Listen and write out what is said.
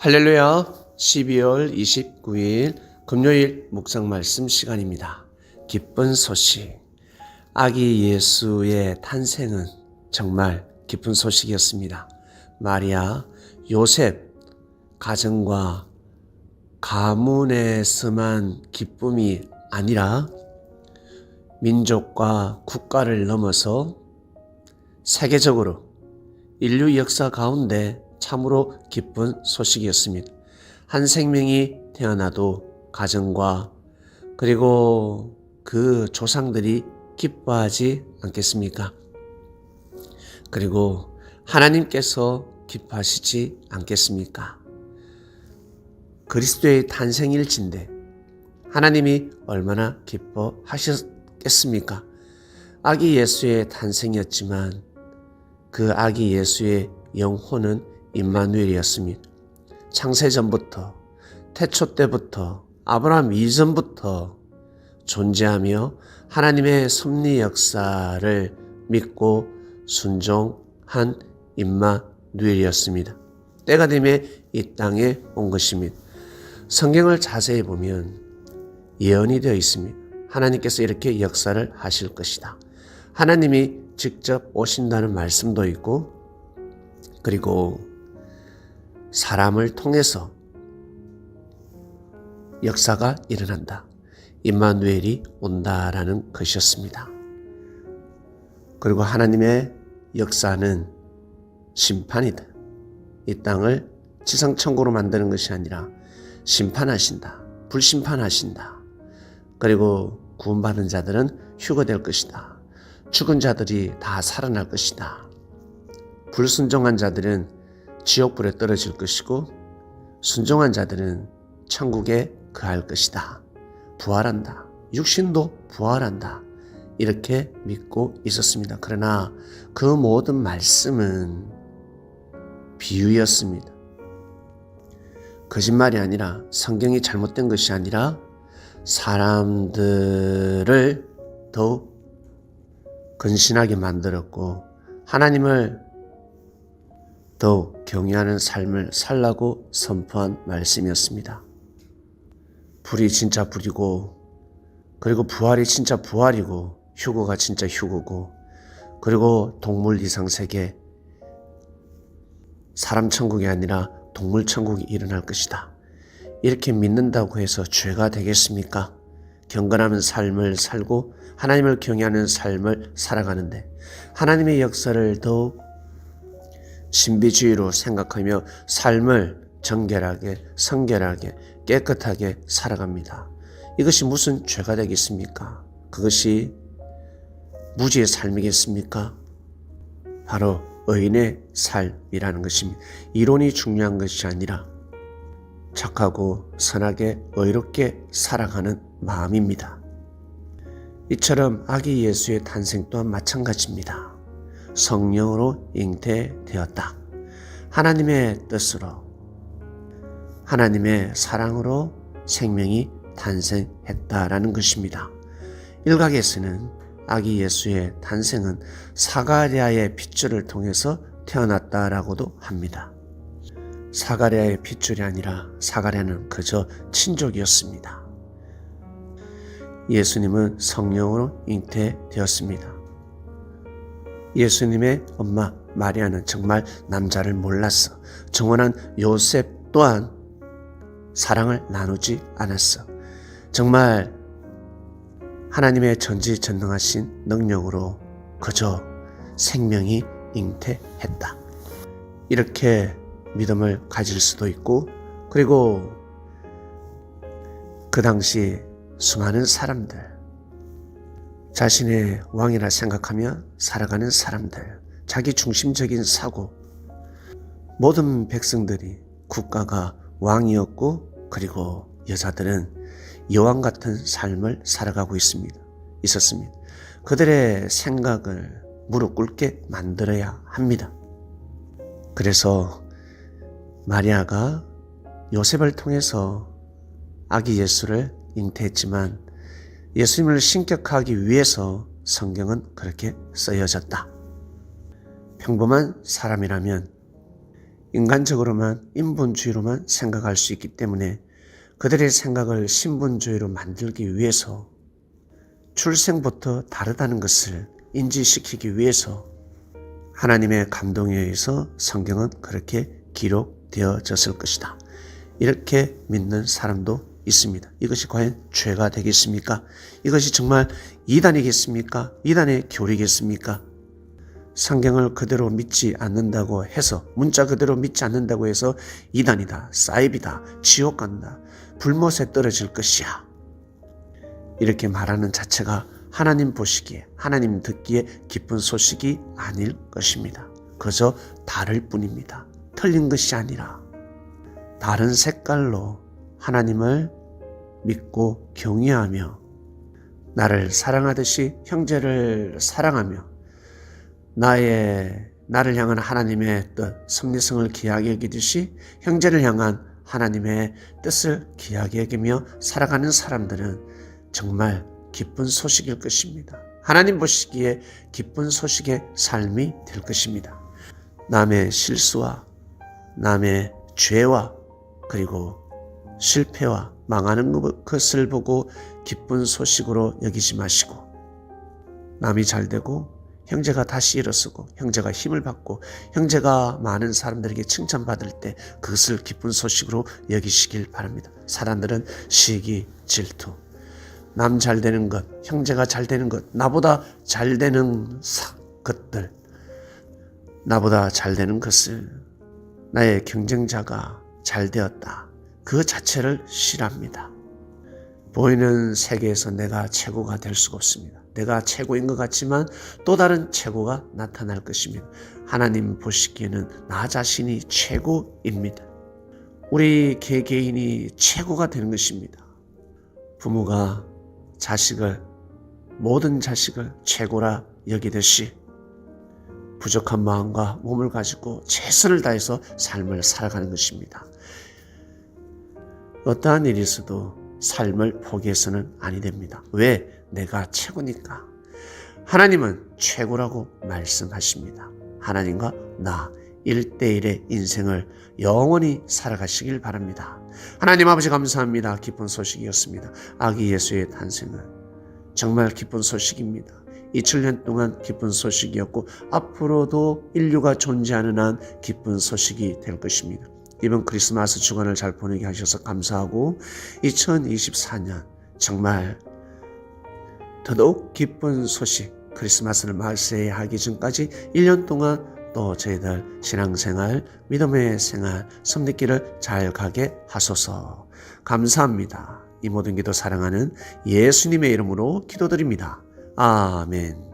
할렐루야. 12월 29일 금요일 묵상 말씀 시간입니다. 기쁜 소식. 아기 예수의 탄생은 정말 기쁜 소식이었습니다. 마리아, 요셉 가정과 가문에서만 기쁨이 아니라 민족과 국가를 넘어서 세계적으로 인류 역사 가운데 참으로 기쁜 소식이었습니다. 한 생명이 태어나도 가정과 그리고 그 조상들이 기뻐하지 않겠습니까? 그리고 하나님께서 기뻐하시지 않겠습니까? 그리스도의 탄생일진데 하나님이 얼마나 기뻐하셨겠습니까? 아기 예수의 탄생이었지만 그 아기 예수의 영혼은 임마누엘이었습니다. 창세전부터 태초 때부터 아브라함 이전부터 존재하며 하나님의 섭리 역사를 믿고 순종한 임마누엘이었습니다. 때가 되면 이 땅에 온 것입니다. 성경을 자세히 보면 예언이 되어 있습니다. 하나님께서 이렇게 역사를 하실 것이다. 하나님이 직접 오신다는 말씀도 있고 그리고 사람을 통해서 역사가 일어난다. 임마누엘이 온다라는 것이었습니다. 그리고 하나님의 역사는 심판이다. 이 땅을 지상천국으로 만드는 것이 아니라 심판하신다. 불심판하신다. 그리고 구원받은 자들은 휴거될 것이다. 죽은 자들이 다 살아날 것이다. 불순종한 자들은 지옥불에 떨어질 것이고 순종한 자들은 천국에 거할 것이다. 부활한다. 육신도 부활한다. 이렇게 믿고 있었습니다. 그러나 그 모든 말씀은 비유였습니다. 거짓말이 아니라 성경이 잘못된 것이 아니라 사람들을 더욱 근신하게 만들었고 하나님을 더욱 경외하는 삶을 살라고 선포한 말씀이었습니다. 불이 진짜 불이고 그리고 부활이 진짜 부활이고 휴거가 진짜 휴거고 그리고 동물 이상세계 사람 천국이 아니라 동물 천국이 일어날 것이다. 이렇게 믿는다고 해서 죄가 되겠습니까? 경건하는 삶을 살고 하나님을 경외하는 삶을 살아가는데 하나님의 역사를 더욱 신비주의로 생각하며 삶을 정결하게 성결하게 깨끗하게 살아갑니다. 이것이 무슨 죄가 되겠습니까? 그것이 무지의 삶이겠습니까? 바로 의인의 삶이라는 것입니다. 이론이 중요한 것이 아니라 착하고 선하게 의롭게 살아가는 마음입니다. 이처럼 아기 예수의 탄생 또한 마찬가지입니다. 성령으로 잉태되었다. 하나님의 뜻으로 하나님의 사랑으로 생명이 탄생했다라는 것입니다. 일각에서는 아기 예수의 탄생은 사가랴의 핏줄을 통해서 태어났다라고도 합니다. 사가랴의 핏줄이 아니라 사가랴는 그저 친족이었습니다. 예수님은 성령으로 잉태되었습니다. 예수님의 엄마 마리아는 정말 남자를 몰랐어. 정원한 요셉 또한 사랑을 나누지 않았어. 정말 하나님의 전지전능하신 능력으로 그저 생명이 잉태했다. 이렇게 믿음을 가질 수도 있고 그리고 그 당시 수많은 사람들 자신의 왕이라 생각하며 살아가는 사람들, 자기 중심적인 사고, 모든 백성들이 국가가 왕이었고 그리고 여자들은 여왕 같은 삶을 살아가고 있었습니다. 그들의 생각을 무릎 꿇게 만들어야 합니다. 그래서 마리아가 요셉을 통해서 아기 예수를 잉태했지만 예수님을 신격하기 위해서 성경은 그렇게 쓰여졌다. 평범한 사람이라면 인간적으로만 인본주의로만 생각할 수 있기 때문에 그들의 생각을 신분주의로 만들기 위해서 출생부터 다르다는 것을 인지시키기 위해서 하나님의 감동에 의해서 성경은 그렇게 기록되어졌을 것이다. 이렇게 믿는 사람도 있습니다. 이것이 과연 죄가 되겠습니까? 이것이 정말 이단이겠습니까? 이단의 교리겠습니까? 성경을 그대로 믿지 않는다고 해서, 문자 그대로 믿지 않는다고 해서 이단이다, 사이비다, 지옥 간다, 불못에 떨어질 것이야, 이렇게 말하는 자체가 하나님 보시기에, 하나님 듣기에 기쁜 소식이 아닐 것입니다. 그저 다를 뿐입니다. 틀린 것이 아니라 다른 색깔로 하나님을 믿고 경외하며 나를 사랑하듯이 형제를 사랑하며 나를 향한 하나님의 뜻, 섭리성을 귀하게 여기듯이 형제를 향한 하나님의 뜻을 귀하게 여기며 살아가는 사람들은 정말 기쁜 소식일 것입니다. 하나님 보시기에 기쁜 소식의 삶이 될 것입니다. 남의 실수와 남의 죄와 그리고 실패와 망하는 것을 보고 기쁜 소식으로 여기지 마시고, 남이 잘 되고 형제가 다시 일어서고 형제가 힘을 받고 형제가 많은 사람들에게 칭찬받을 때 그것을 기쁜 소식으로 여기시길 바랍니다. 사람들은 시기, 질투, 남 잘 되는 것, 형제가 잘 되는 것, 나보다 잘 되는 것들, 나보다 잘 되는 것을, 나의 경쟁자가 잘 되었다, 그 자체를 싫어합니다. 보이는 세계에서 내가 최고가 될 수가 없습니다. 내가 최고인 것 같지만 또 다른 최고가 나타날 것입니다. 하나님 보시기에는 나 자신이 최고입니다. 우리 개개인이 최고가 되는 것입니다. 부모가 모든 자식을 최고라 여기듯이 부족한 마음과 몸을 가지고 최선을 다해서 삶을 살아가는 것입니다. 어떠한 일이 있어도 삶을 포기해서는 아니 됩니다. 왜? 내가 최고니까. 하나님은 최고라고 말씀하십니다. 하나님과 나 1대1의 인생을 영원히 살아가시길 바랍니다. 하나님 아버지 감사합니다. 기쁜 소식이었습니다. 아기 예수의 탄생은 정말 기쁜 소식입니다. 2000년 동안 기쁜 소식이었고 앞으로도 인류가 존재하는 한 기쁜 소식이 될 것입니다. 이번 크리스마스 주간을 잘 보내게 하셔서 감사하고 2024년 정말 더더욱 기쁜 소식, 크리스마스를 맞이하기 전까지 1년 동안 또 저희들 신앙생활, 믿음의 생활, 섭리길을 잘 가게 하소서. 감사합니다. 이 모든 기도 사랑하는 예수님의 이름으로 기도드립니다. 아멘.